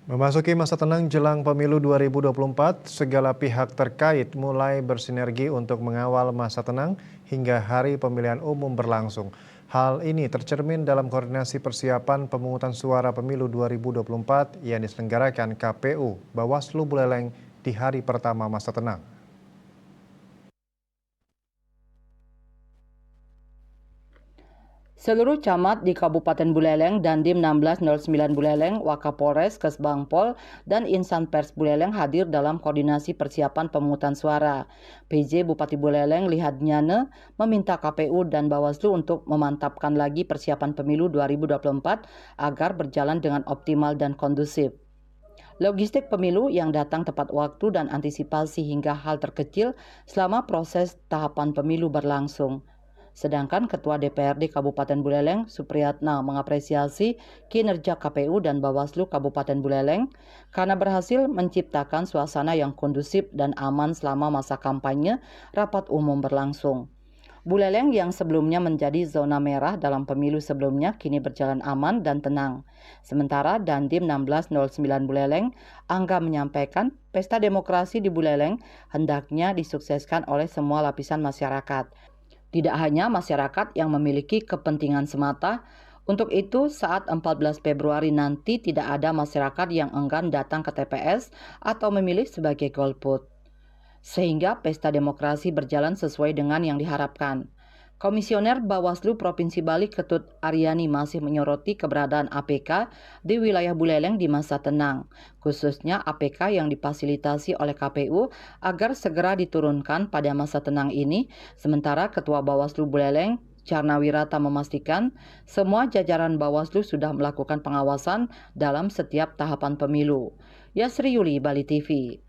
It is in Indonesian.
Memasuki masa tenang jelang pemilu 2024, segala pihak terkait mulai bersinergi untuk mengawal masa tenang hingga hari pemilihan umum berlangsung. Hal ini tercermin dalam koordinasi persiapan pemungutan suara pemilu 2024 yang diselenggarakan KPU Bawaslu Buleleng di hari pertama masa tenang. Seluruh camat di Kabupaten Buleleng dan Dim 1609 Buleleng, Wakapolres, Kesbangpol, dan Insan Pers Buleleng hadir dalam koordinasi persiapan pemungutan suara. PJ Bupati Buleleng Lihat Nyane meminta KPU dan Bawaslu untuk memantapkan lagi persiapan pemilu 2024 agar berjalan dengan optimal dan kondusif. Logistik pemilu yang datang tepat waktu dan antisipasi hingga hal terkecil selama proses tahapan pemilu berlangsung. Sedangkan Ketua DPRD Kabupaten Buleleng, Supriyatna, mengapresiasi kinerja KPU dan Bawaslu Kabupaten Buleleng karena berhasil menciptakan suasana yang kondusif dan aman selama masa kampanye rapat umum berlangsung. Buleleng yang sebelumnya menjadi zona merah dalam pemilu sebelumnya kini berjalan aman dan tenang. Sementara Dandim 1609 Buleleng, Angga menyampaikan pesta demokrasi di Buleleng hendaknya disukseskan oleh semua lapisan masyarakat. Tidak hanya masyarakat yang memiliki kepentingan semata, untuk itu saat 14 Februari nanti tidak ada masyarakat yang enggan datang ke TPS atau memilih sebagai golput. Sehingga pesta demokrasi berjalan sesuai dengan yang diharapkan. Komisioner Bawaslu Provinsi Bali Ketut Aryani masih menyoroti keberadaan APK di wilayah Buleleng di masa tenang, khususnya APK yang difasilitasi oleh KPU agar segera diturunkan pada masa tenang ini, sementara Ketua Bawaslu Buleleng Carnawirata memastikan semua jajaran Bawaslu sudah melakukan pengawasan dalam setiap tahapan pemilu. Yasri Yuli, Bali TV.